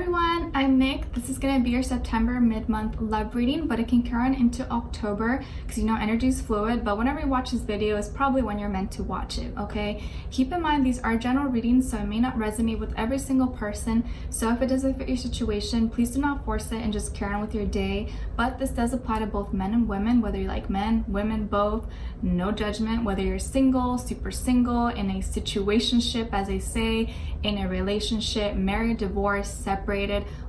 everyone, I'm Nick. This is going to be your September mid-month love reading, but it can carry on into October because you know energy is fluid, but whenever you watch this video is probably when you're meant to watch it, okay? Keep in mind these are general readings, so it may not resonate with every single person, so if it doesn't fit your situation, please do not force it and just carry on with your day. But this does apply to both men and women, whether you like men, women, both, no judgment, whether you're single, super single, in a situationship, as they say, in a relationship, married, divorced, separated,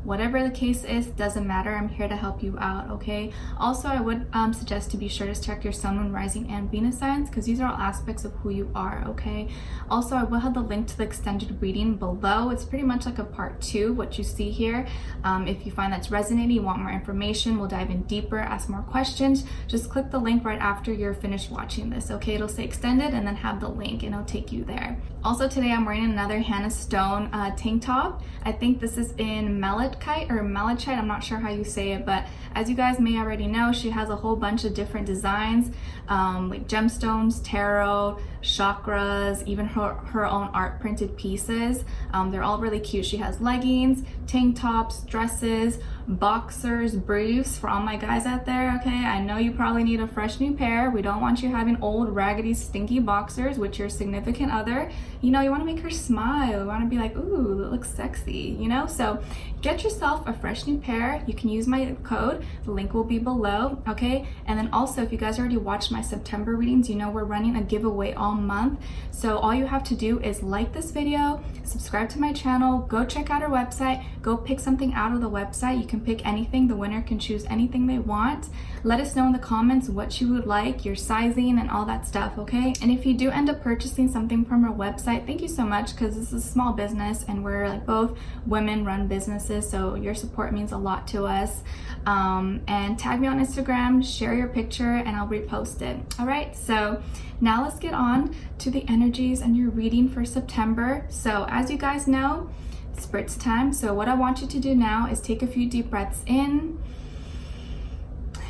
whatever the case is, doesn't matter. I'm here to help you out, okay? Also, I would suggest to be sure to check your sun, moon, rising, and Venus signs because these are all aspects of who you are, okay? Also, I will have the link to the extended reading below. It's pretty much like a part 2, what you see here. If you find that's resonating, you want more information, we'll dive in deeper, ask more questions, just click the link right after you're finished watching this, okay? It'll say extended and then have the link and it'll take you there. Also, today I'm wearing another Hannah Stone tank top. I think this is in malachite or malachite, I'm not sure how you say it, but as you guys may already know, she has a whole bunch of different designs, like gemstones, tarot, chakras, even her own art printed pieces. They're all really cute. She has leggings, tank tops, dresses, boxers, briefs for all my guys out there, okay? I know you probably need a fresh new pair. We don't want you having old, raggedy, stinky boxers with your significant other. You know, you want to make her smile. You want to be like, ooh, that looks sexy, you know? So get yourself a fresh new pair. You can use my code. The link will be below, okay? And then also, if you guys already watched my September readings, you know we're running a giveaway all month. So all you have to do is like this video, subscribe to my channel, go check out our website, go pick something out of the website. You can pick anything. The winner can choose anything they want. Let us know in the comments what you would like, your sizing and all that stuff, okay? And if you do end up purchasing something from our website, thank you so much because this is a small business and we're like both women-run businesses, so your support means a lot to us. And tag me on Instagram, share your picture, and I'll repost it. All right, so now let's get on to the energies and your reading for September. So as you guys know, it's Spritz time. So what I want you to do now is take a few deep breaths in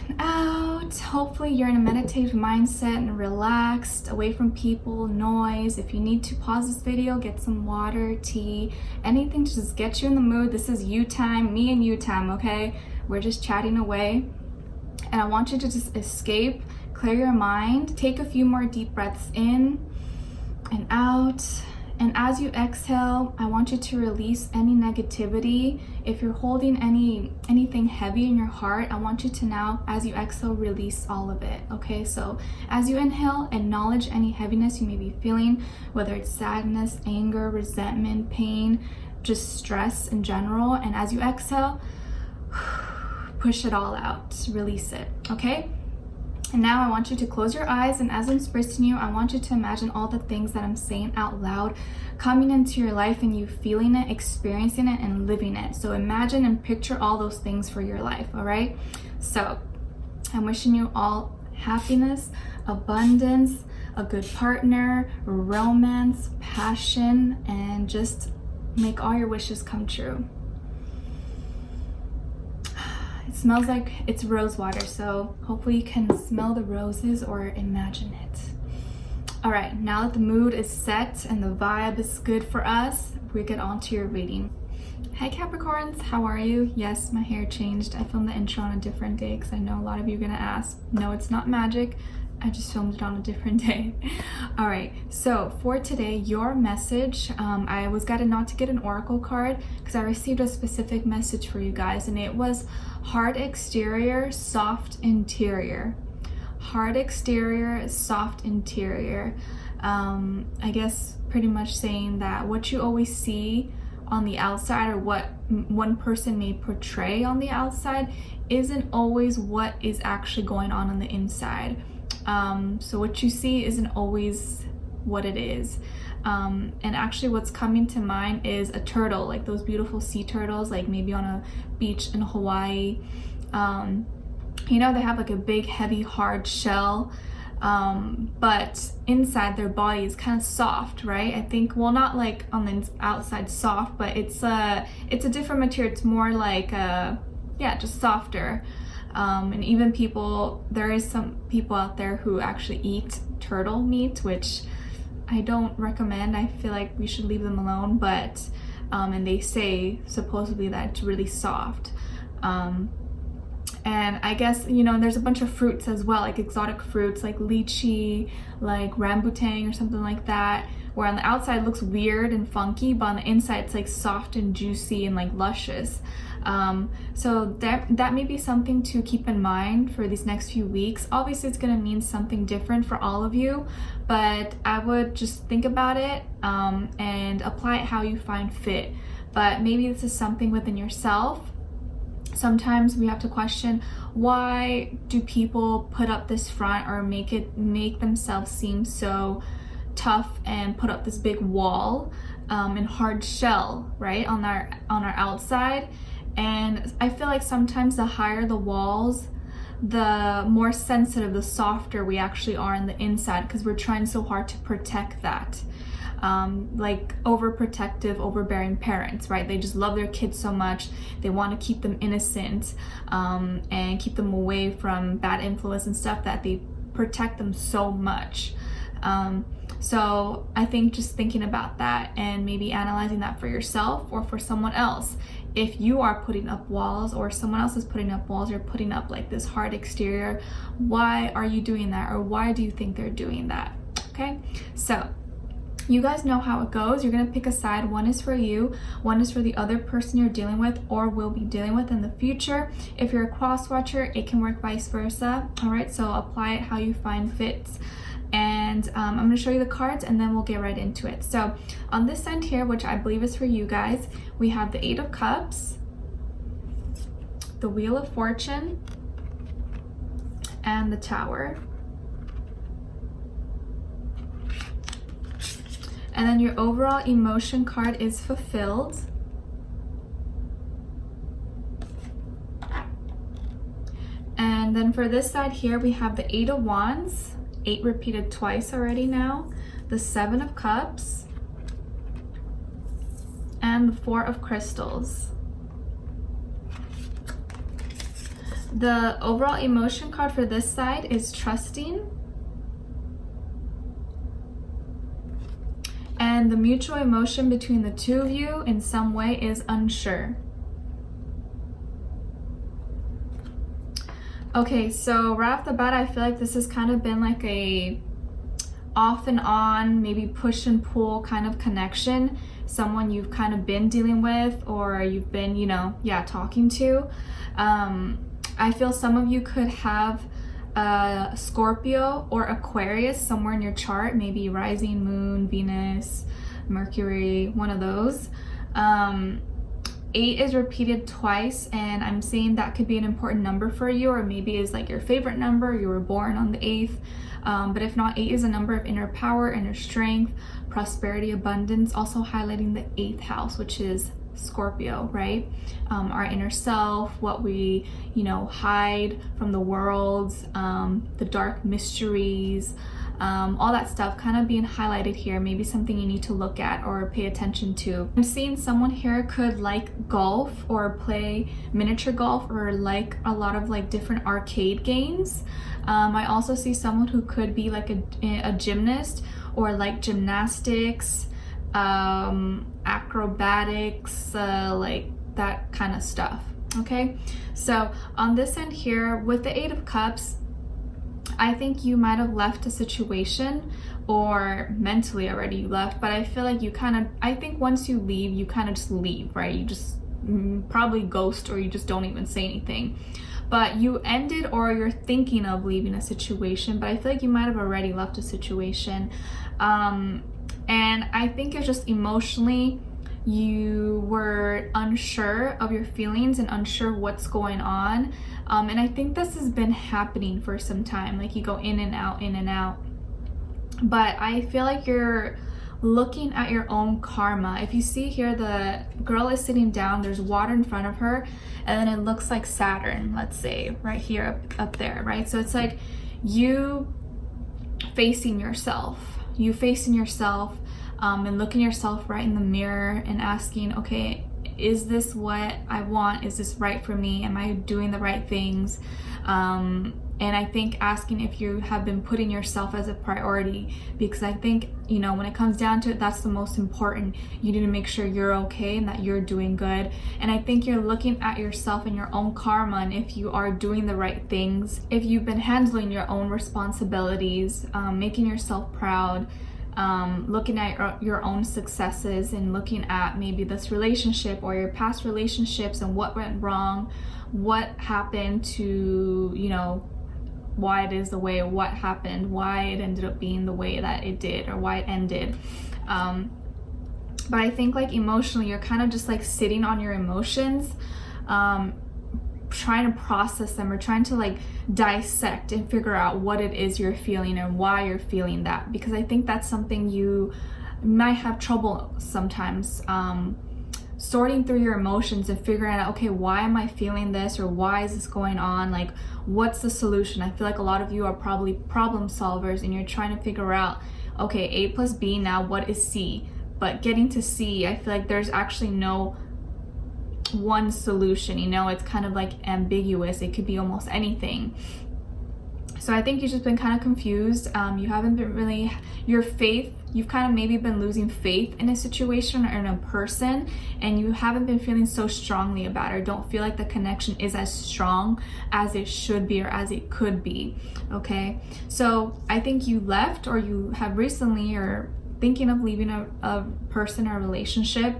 and out. Hopefully you're in a meditative mindset and relaxed, away from people, noise. If you need to pause this video, get some water, tea, anything to just get you in the mood. This is you time, me and you time, okay? We're just chatting away. And I want you to just escape, clear your mind, take a few more deep breaths in and out. And as you exhale, I want you to release any negativity. If you're holding anything heavy in your heart, I want you to now, as you exhale, release all of it, okay? So as you inhale, acknowledge any heaviness you may be feeling, whether it's sadness, anger, resentment, pain, just stress in general. And as you exhale, push it all out, release it, okay? And now I want you to close your eyes, and as I'm spritzing you, I want you to imagine all the things that I'm saying out loud coming into your life and you feeling it, experiencing it, and living it. So imagine and picture all those things for your life, all right? So I'm wishing you all happiness, abundance, a good partner, romance, passion, and just make all your wishes come true. It smells like it's rose water, so hopefully you can smell the roses or imagine it. All right, now that the mood is set and the vibe is good for us, we get on to your reading. Hi Capricorns, how are you? Yes, my hair changed. I filmed the intro on a different day because I know a lot of you are gonna ask. No, it's not magic. I just filmed it on a different day. All right, so for today, your message, I was guided not to get an oracle card because I received a specific message for you guys, and it was hard exterior, soft interior. Hard exterior, soft interior. I guess pretty much saying that what you always see on the outside or what one person may portray on the outside isn't always what is actually going on the inside. So what you see isn't always what it is. And actually what's coming to mind is a turtle, like those beautiful sea turtles, like maybe on a beach in Hawaii. You know, they have like a big, heavy, hard shell, but inside their body is kind of soft, right? I think, well, not like on the outside soft, but it's a different material. It's more like, yeah, just softer. And even people, there is some people out there who actually eat turtle meat, which I don't recommend. I feel like we should leave them alone, but and they say supposedly that it's really soft. And I guess, you know, there's a bunch of fruits as well, like exotic fruits like lychee, like rambutan or something like that, where on the outside it looks weird and funky, but on the inside it's like soft and juicy and like luscious. So that may be something to keep in mind for these next few weeks. Obviously it's going to mean something different for all of you, but I would just think about it and apply it how you find fit. But maybe this is something within yourself. Sometimes we have to question, why do people put up this front or make themselves seem so tough and put up this big wall and hard shell, right, on our outside? And I feel like sometimes the higher the walls, the more sensitive, the softer we actually are on the inside, because we're trying so hard to protect that. Like overprotective, overbearing parents, right? They just love their kids so much. They want to keep them innocent and keep them away from bad influence and stuff, that they protect them so much. So I think just thinking about that and maybe analyzing that for yourself or for someone else. If you are putting up walls or someone else is putting up walls, you're putting up like this hard exterior, why are you doing that? Or why do you think they're doing that? Okay, so you guys know how it goes. You're going to pick a side. One is for you, one is for the other person you're dealing with or will be dealing with in the future. If you're a cross watcher, it can work vice versa. All right, so apply it how you find fits. And I'm going to show you the cards and then we'll get right into it. So on this end here, which I believe is for you guys, we have the 8 of Cups, the Wheel of Fortune, and the Tower. And then your overall emotion card is Fulfilled. And then for this side here, we have the 8 of Wands, 8 repeated twice already now, the 7 of Cups, and the 4 of Crystals. The overall emotion card for this side is Trusting. And the mutual emotion between the two of you in some way is Unsure. Okay, so right off the bat, I feel like this has kind of been like a off and on, maybe push and pull kind of connection. Someone you've kind of been dealing with or you've been, you know, talking to. I feel some of you could have Scorpio or Aquarius somewhere in your chart, maybe rising, moon, Venus, Mercury, one of those. 8 is repeated twice, and I'm saying that could be an important number for you, or maybe is like your favorite number, you were born on the 8th. But if not, 8 is a number of inner power, inner strength, prosperity, abundance, also highlighting the 8th house, which is Scorpio, right? Our inner self, what we, hide from the world, the dark mysteries, all that stuff kind of being highlighted here. Maybe something you need to look at or pay attention to. I'm seeing someone here could like golf or play miniature golf or like a lot of like different arcade games. I also see someone who could be like a gymnast or like gymnastics, acrobatics, like that kind of stuff. Okay, so on this end here with the 8 of Cups, I think you might have left a situation, or mentally already you left, but I feel like I think once you leave, you kind of just leave, right? You just probably ghost, or you just don't even say anything. But you ended, or you're thinking of leaving a situation, but I feel like you might have already left a situation. And I think it's just emotionally, you were unsure of your feelings and unsure what's going on. And I think this has been happening for some time, like you go in and out, in and out. But I feel like you're looking at your own karma. If you see here, the girl is sitting down, there's water in front of her, and then it looks like Saturn, let's say, right here, up there, right? So it's like you facing yourself, and looking yourself right in the mirror and asking, okay, is this what I want? Is this right for me? Am I doing the right things? And I think asking if you have been putting yourself as a priority, because I think, you know, when it comes down to it, that's the most important. You need to make sure you're okay and that you're doing good. And I think you're looking at yourself and your own karma, and if you are doing the right things, if you've been handling your own responsibilities, making yourself proud, looking at your own successes and looking at maybe this relationship or your past relationships and what went wrong, what happened to, you know, why it is the way, what happened, why it ended up being the way that it did, or why it ended. But I think like emotionally, you're kind of just like sitting on your emotions, trying to process them, or trying to like dissect and figure out what it is you're feeling and why you're feeling that, because I think that's something you might have trouble sometimes, sorting through your emotions and figuring out, okay, why am I feeling this, or why is this going on, like what's the solution. I feel like a lot of you are probably problem solvers and you're trying to figure out, okay, A plus B, now what is C? But getting to C, I feel like there's actually no one solution, you know, it's kind of like ambiguous. It could be almost anything. So I think you've just been kind of confused. You haven't been really, your faith, you've kind of maybe been losing faith in a situation or in a person, and you haven't been feeling so strongly about it, or don't feel like the connection is as strong as it should be or as it could be. Okay, so I think you left, or you have recently, or thinking of leaving a person or a relationship.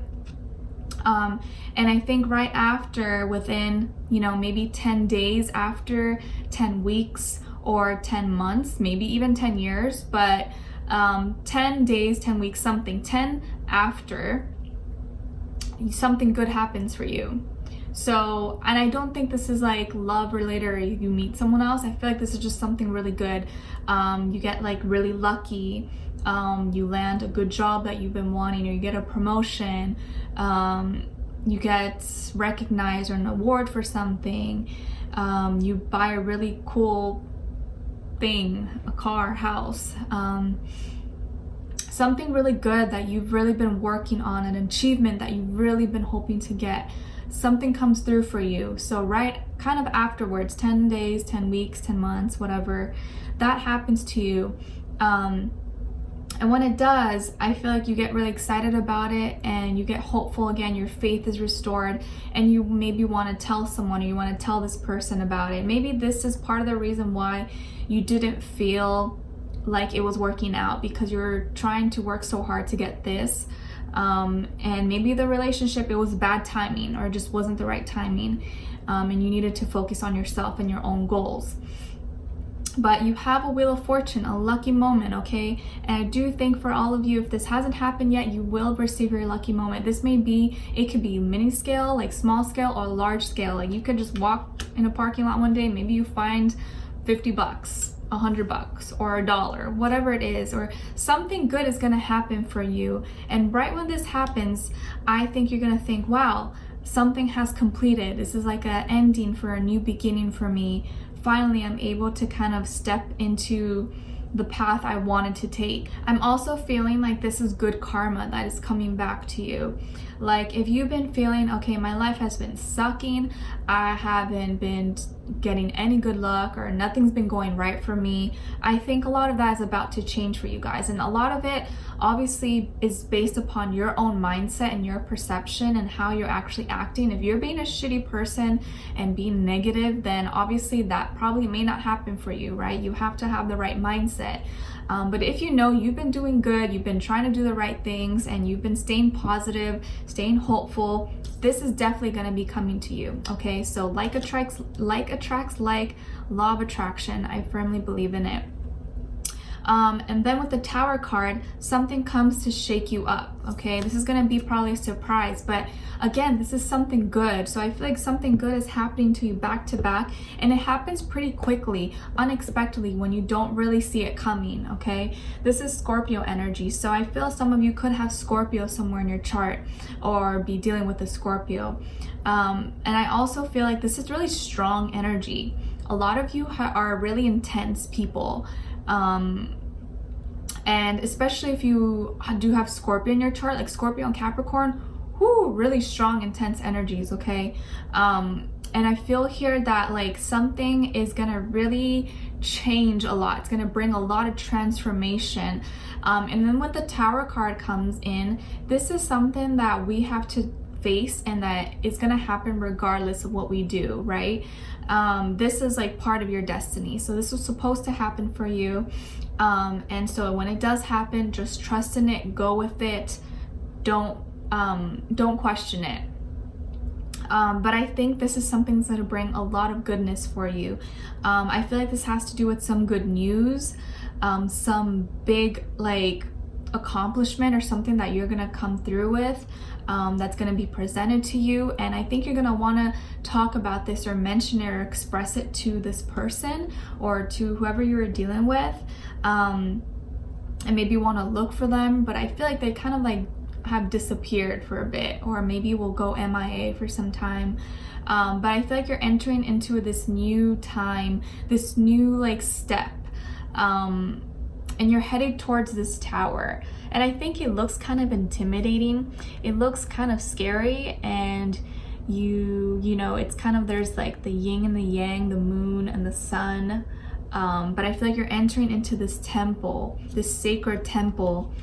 And I think right after, within, you know, maybe 10 days after, 10 weeks, or 10 months, maybe even 10 years, but 10 days, 10 weeks, something, 10 after, something good happens for you. So, and I don't think this is like love related, or you meet someone else. I feel like this is just something really good. You get like really lucky. You land a good job that you've been wanting, or you get a promotion. You get recognized or an award for something. You buy a really cool thing, a car, house, something really good that you've really been working on, an achievement that you've really been hoping to get. Something comes through for you. So right kind of afterwards, 10 days, 10 weeks, 10 months, whatever, that happens to you. And when it does, I feel like you get really excited about it, and you get hopeful again, your faith is restored, and you maybe want to tell someone, or you want to tell this person about it. Maybe this is part of the reason why you didn't feel like it was working out, because you're trying to work so hard to get this. And maybe the relationship, it was bad timing, or just wasn't the right timing. And you needed to focus on yourself and your own goals. But you have a Wheel of Fortune, a lucky moment, okay? And I do think for all of you, if this hasn't happened yet, you will receive your lucky moment. This may be, it could be mini scale, like small scale, or large scale. Like you could just walk in a parking lot one day, maybe you find 50 bucks, $100 or $1, whatever it is, or something good is gonna happen for you. And right when this happens, I think you're gonna think, wow, something has completed. This is like an ending for a new beginning for me. Finally, I'm able to kind of step into the path I wanted to take. I'm also feeling like this is good karma that is coming back to you. Like if you've been feeling, okay, my life has been sucking, I haven't been getting any good luck, or nothing's been going right for me, I think a lot of that is about to change for you guys. And a lot of it obviously is based upon your own mindset and your perception and how you're actually acting. If you're being a shitty person and being negative, then obviously that probably may not happen for you, right? You have to have the right mindset. But if you know you've been doing good, you've been trying to do the right things, and you've been staying positive, staying hopeful, this is definitely going to be coming to you. Okay, so like attracts like, law of attraction. I firmly believe in it. And then with the Tower card, something comes to shake you up. Okay, this is going to be probably a surprise, but again, this is something good. So I feel like something good is happening to you back to back, and it happens pretty quickly, unexpectedly, when you don't really see it coming. Okay, this is Scorpio energy, so I feel some of you could have Scorpio somewhere in your chart, or be dealing with a Scorpio. And I also feel like this is really strong energy. A lot of you are really intense people. And especially if you do have Scorpio in your chart, like Scorpio and Capricorn, really strong, intense energies, okay? And I feel here that like something is gonna really change a lot. It's gonna bring a lot of transformation. And then when the Tower card comes in, this is something that we have to face, and that it's gonna happen regardless of what we do, right? This is like part of your destiny. So this was supposed to happen for you. And so when it does happen, just trust in it, go with it. Don't question it. But I think this is something that's going to bring a lot of goodness for you. I feel like this has to do with some good news, some big like accomplishment or something that you're going to come through with, that's going to be presented to you. And I think you're going to want to talk about this or mention it or express it to this person or to whoever you're dealing with, and maybe want to look for them. But I feel like they kind of like have disappeared for a bit, or maybe will go MIA for some time. But I feel like you're entering into this new time, this new like step, and you're headed towards this tower. And I think it looks kind of intimidating. It looks kind of scary, and you know, it's kind of, there's like the yin and the yang, the moon and the sun. But I feel like you're entering into this temple, this sacred temple.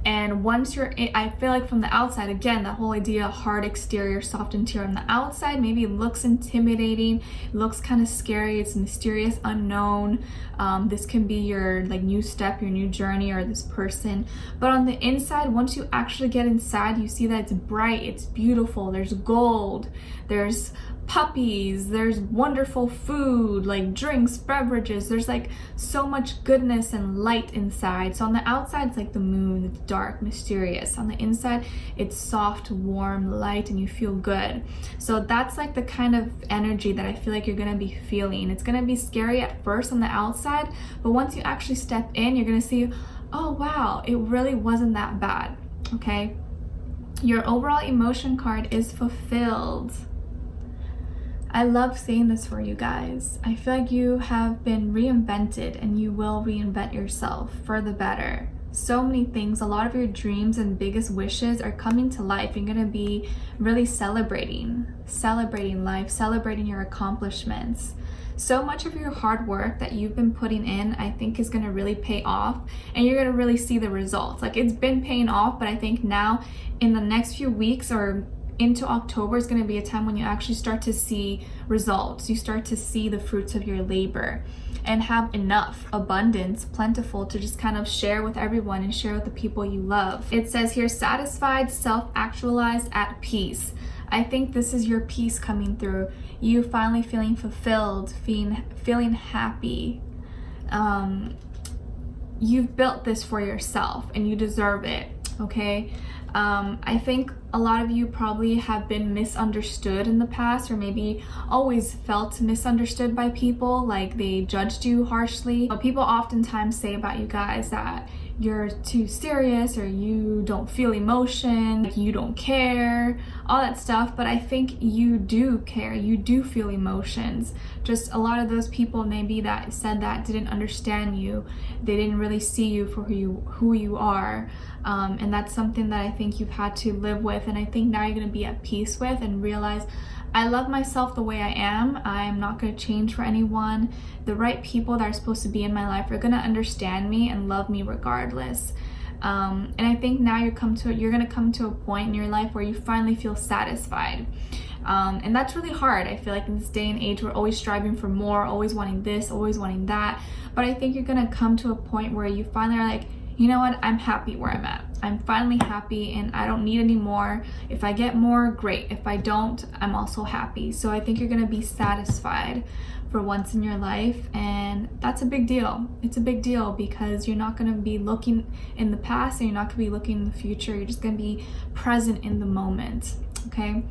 And once you're in, I feel like from the outside, again, that whole idea, hard exterior, soft interior, on the outside, maybe it looks intimidating, it looks kind of scary, it's mysterious, unknown. This can be your like new step, your new journey, or this person. But on the inside, once you actually get inside, you see that it's bright, it's beautiful, there's gold, there's puppies, there's wonderful food, like drinks, beverages, there's like so much goodness and light inside. So on the outside, it's like the moon, it's dark, mysterious. On the inside, it's soft, warm, light, and you feel good. So that's like the kind of energy that I feel like you're gonna be feeling. It's gonna be scary at first on the outside, but once you actually step in, you're gonna see, oh wow, it really wasn't that bad. Okay, your overall emotion card is fulfilled. I love saying this for you guys. I feel like you have been reinvented, and you will reinvent yourself for the better. So many things, a lot of your dreams and biggest wishes are coming to life. You're gonna be really celebrating life, celebrating your accomplishments. So much of your hard work that you've been putting in, I think, is gonna really pay off, and you're gonna really see the results. Like, it's been paying off, but I think now in the next few weeks or into October is going to be a time when you actually start to see results. You start to see the fruits of your labor and have enough, abundance, plentiful, to just kind of share with everyone and share with the people you love. It says here, satisfied, self-actualized, at peace. I think this is your peace coming through. You finally feeling fulfilled, feeling happy. You've built this for yourself and you deserve it, okay? I think a lot of you probably have been misunderstood in the past, or maybe always felt misunderstood by people, like they judged you harshly. People oftentimes say about you guys that you're too serious, or you don't feel emotion, you don't care, all that stuff. But I think you do care, you do feel emotions. Just a lot of those people maybe that said that didn't understand you. They didn't really see you for who you are. And that's something that I think you've had to live with, and I think now you're going to be at peace with and realize, I love myself the way I am. I'm not going to change for anyone. The right people that are supposed to be in my life are going to understand me and love me regardless. And I think now you're going to come to a point in your life where you finally feel satisfied. And that's really hard. I feel like in this day and age, we're always striving for more, always wanting this, always wanting that. But I think you're going to come to a point where you finally are like, you know what, I'm happy where I'm at. I'm finally happy and I don't need any more. If I get more, great. If I don't, I'm also happy. So I think you're gonna be satisfied for once in your life, and that's a big deal. It's a big deal because you're not gonna be looking in the past and you're not gonna be looking in the future. You're just gonna be present in the moment, okay?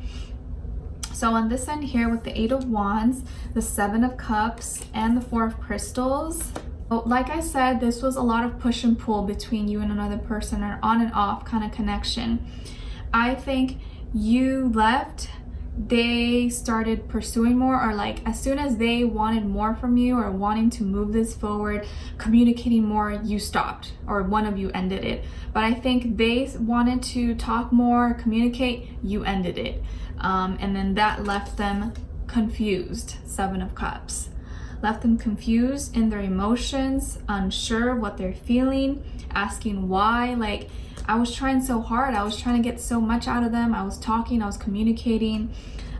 So on this end here with the 8 of Wands, the 7 of Cups, and the 4 of Crystals, like I said, this was a lot of push and pull between you and another person, or on and off kind of connection. I think you left they started pursuing more, or like as soon as they wanted more from you or wanting to move this forward, communicating more, you stopped, or one of you ended it. But I think they wanted to talk more, communicate, you ended it. And then that left them confused. 7 of Cups. Left them confused in their emotions, unsure what they're feeling, asking why. Like, I was trying so hard. I was trying to get so much out of them. I was talking, I was communicating.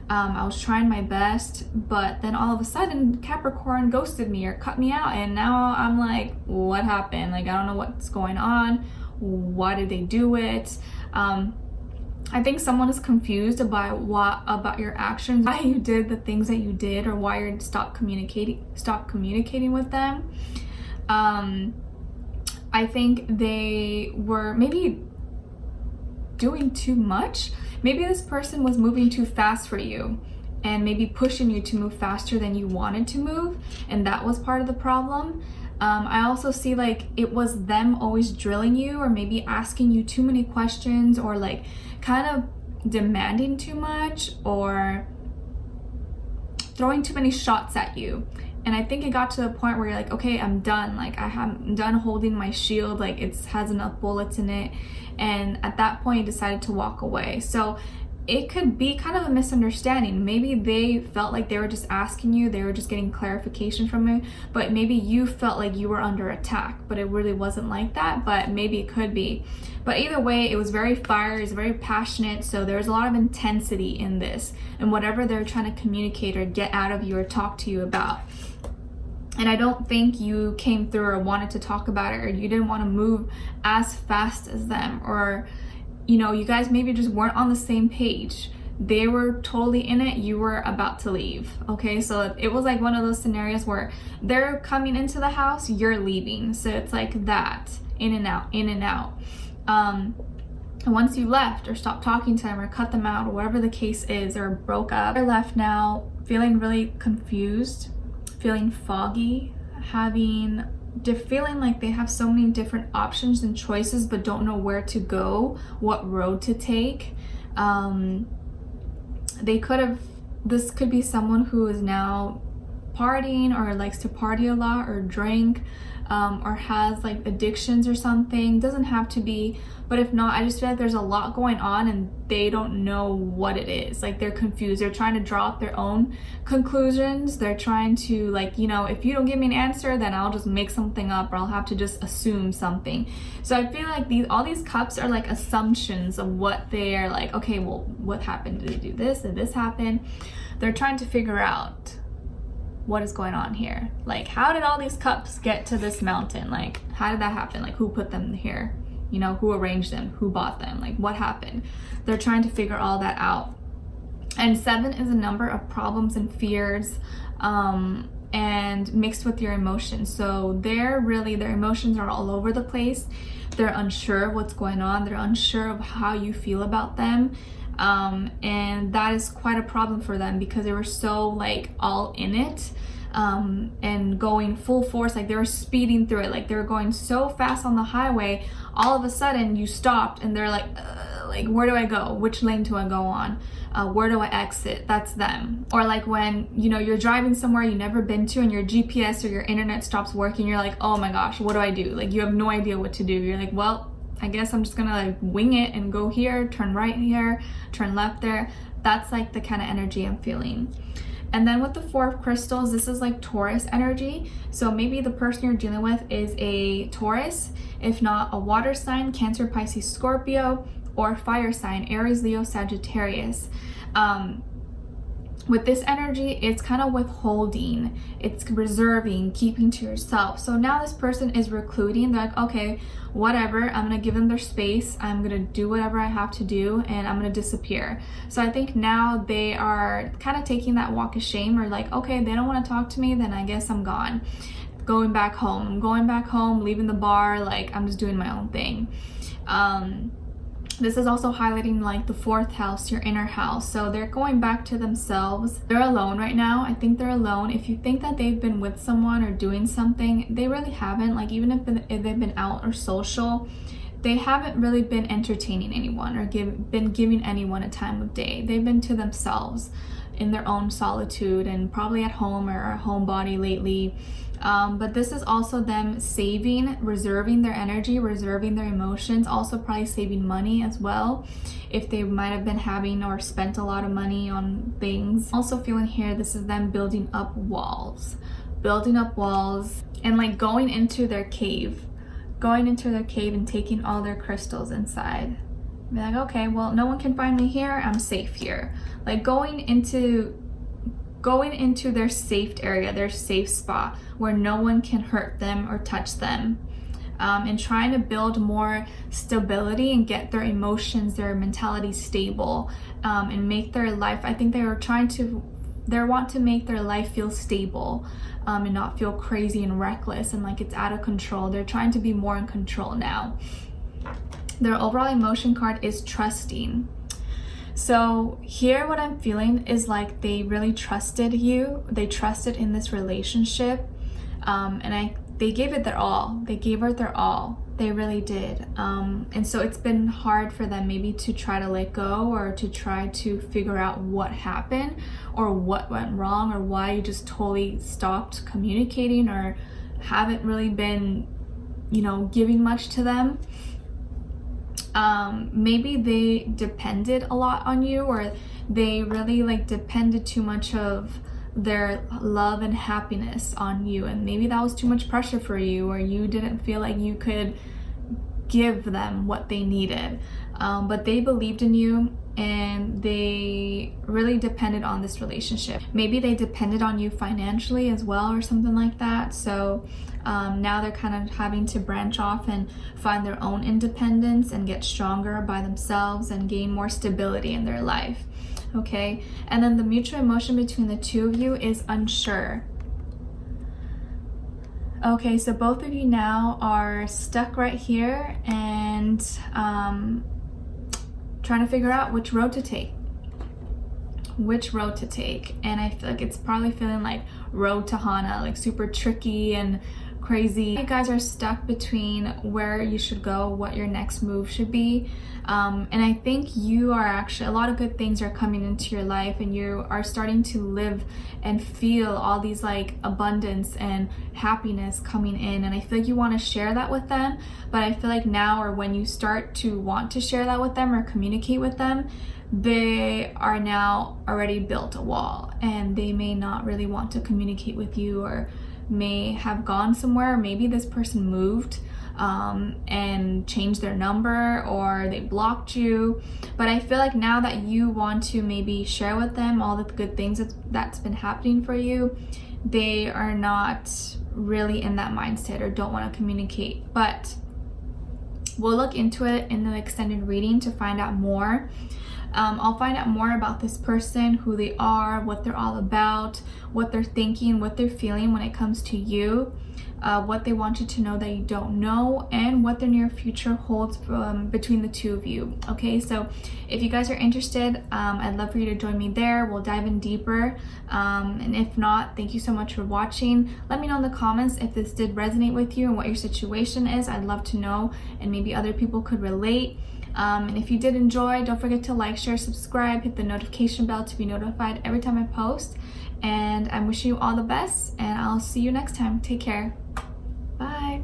I was trying my best, but then all of a sudden Capricorn ghosted me or cut me out, and now I'm like, what happened? Like, I don't know what's going on. Why did they do it? I think someone is confused about your actions, why you did the things that you did, or why you stopped communicating with them. I think they were maybe doing too much. Maybe this person was moving too fast for you and maybe pushing you to move faster than you wanted to move, and that was part of the problem. I also see like it was them always drilling you, or maybe asking you too many questions, or like kind of demanding too much, or throwing too many shots at you. And I think it got to the point where you're like, okay, I'm done. Like, I'm done holding my shield. Like, it has enough bullets in it. And at that point, you decided to walk away. So it could be kind of a misunderstanding. Maybe they felt like they were just asking you, they were just getting clarification from you, but maybe you felt like you were under attack, but it really wasn't like that, but maybe it could be. But either way, it was very fiery, it was very passionate, so there was a lot of intensity in this, and whatever they're trying to communicate or get out of you or talk to you about. And I don't think you came through or wanted to talk about it, or you didn't want to move as fast as them, or you know, you guys maybe just weren't on the same page. They were totally in it, you were about to leave. Okay, so it was like one of those scenarios where they're coming into the house, you're leaving. So it's like that, in and out, in and out. And once you left or stopped talking to them or cut them out or whatever the case is, or broke up, they're left now feeling really confused, feeling foggy, feeling like they have so many different options and choices but don't know where to go, what road to take. This could be someone who is now partying, or likes to party a lot, or drink, or has like addictions or something. Doesn't have to be, but if not, I just feel like there's a lot going on and they don't know what it is. Like, they're confused, they're trying to draw up their own conclusions, they're trying to, like, you know, if you don't give me an answer, then I'll just make something up, or I'll have to just assume something. So I feel like all these cups are like assumptions of what they're like, okay, well, what happened? Did they do this? Did this happen? They're trying to figure out what is going on here. Like, how did all these cups get to this mountain? Like, how did that happen? Like, who put them here? You know, who arranged them? Who bought them? Like, what happened? They're trying to figure all that out. And 7 is a number of problems and fears, and mixed with your emotions. So their emotions are all over the place. They're unsure of what's going on. They're unsure of how you feel about them. And that is quite a problem for them, because they were so like all in it, and going full force. Like, they were speeding through it. Like, they were going so fast on the highway. All of a sudden you stopped and they're like, where do I go? Which lane do I go on? Where do I exit? That's them. Or like when, you know, you're driving somewhere you've never been to and your GPS or your internet stops working, you're like, oh my gosh, what do I do? Like, you have no idea what to do. You're like, well, I guess I'm just gonna like wing it and go here, turn right here, turn left there. That's like the kind of energy I'm feeling. And then with the 4 of crystals, this is like Taurus energy. So maybe the person you're dealing with is a Taurus, if not a water sign, Cancer, Pisces, Scorpio, or fire sign, Aries, Leo, Sagittarius. With this energy, it's kind of withholding, it's reserving, keeping to yourself. So now this person is recluding. They're like, okay, whatever, I'm gonna give them their space, I'm gonna do whatever I have to do, and I'm gonna disappear. So I think now they are kind of taking that walk of shame, or like, okay, they don't want to talk to me, then I guess I'm gone. Going back home. I'm going back home, leaving the bar, like I'm just doing my own thing. This is also highlighting like the 4th house, your inner house. So they're going back to themselves. They're alone right now. I think they're alone. If you think that they've been with someone or doing something, they really haven't. Like, even if they've been out or social, they haven't really been entertaining anyone or been giving anyone a time of day. They've been to themselves in their own solitude and probably at home or a homebody lately. But this is also them saving, reserving their energy, reserving their emotions, also probably saving money as well if they might have been having or spent a lot of money on things. Also feeling here, this is them building up walls and like going into their cave and taking all their crystals inside. Be like, okay, well, no one can find me here, I'm safe here. Like going into their safe area, their safe spot where no one can hurt them or touch them, and trying to build more stability and get their emotions, their mentality stable, and make their life, I think they want to make their life feel stable, and not feel crazy and reckless and like it's out of control. They're trying to be more in control now. Their overall emotion card is trusting. So here what I'm feeling is like they really trusted you. They trusted in this relationship, and they gave it their all. They gave her their all. They really did. And so it's been hard for them maybe to try to let go or to try to figure out what happened or what went wrong or why you just totally stopped communicating or haven't really been, giving much to them. Maybe they depended a lot on you, or they really like depended too much of their love and happiness on you, and maybe that was too much pressure for you, or you didn't feel like you could give them what they needed. But they believed in you and they really depended on this relationship. Maybe they depended on you financially as well or something like that. So now they're kind of having to branch off and find their own independence and get stronger by themselves and gain more stability in their life. Okay, and then the mutual emotion between the two of you is unsure. Okay, so both of you now are stuck right here and trying to figure out which road to take. And I feel like it's probably feeling like road to Hana, like super tricky and crazy. You guys are stuck between where you should go, what your next move should be. And I think you are actually, a lot of good things are coming into your life and you are starting to live and feel all these like abundance and happiness coming in. And I feel like you want to share that with them, but I feel like now or when you start to want to share that with them or communicate with them, they are now already built a wall and they may not really want to communicate with you or may have gone somewhere, or maybe this person moved and changed their number or they blocked you. But I feel like now that you want to maybe share with them all the good things that's been happening for you, they are not really in that mindset or don't want to communicate. But we'll look into it in the extended reading to find out more. I'll find out more about this person, who they are, what they're all about, what they're thinking, what they're feeling when it comes to you, what they want you to know that you don't know, and what their near future holds between the two of you. Okay, so if you guys are interested, I'd love for you to join me there. We'll dive in deeper. And if not, thank you so much for watching. Let me know in the comments if this did resonate with you and what your situation is. I'd love to know, and maybe other people could relate. And if you did enjoy, don't forget to like, share, subscribe, hit the notification bell to be notified every time I post. And I'm wishing you all the best, and I'll see you next time. Take care. Bye.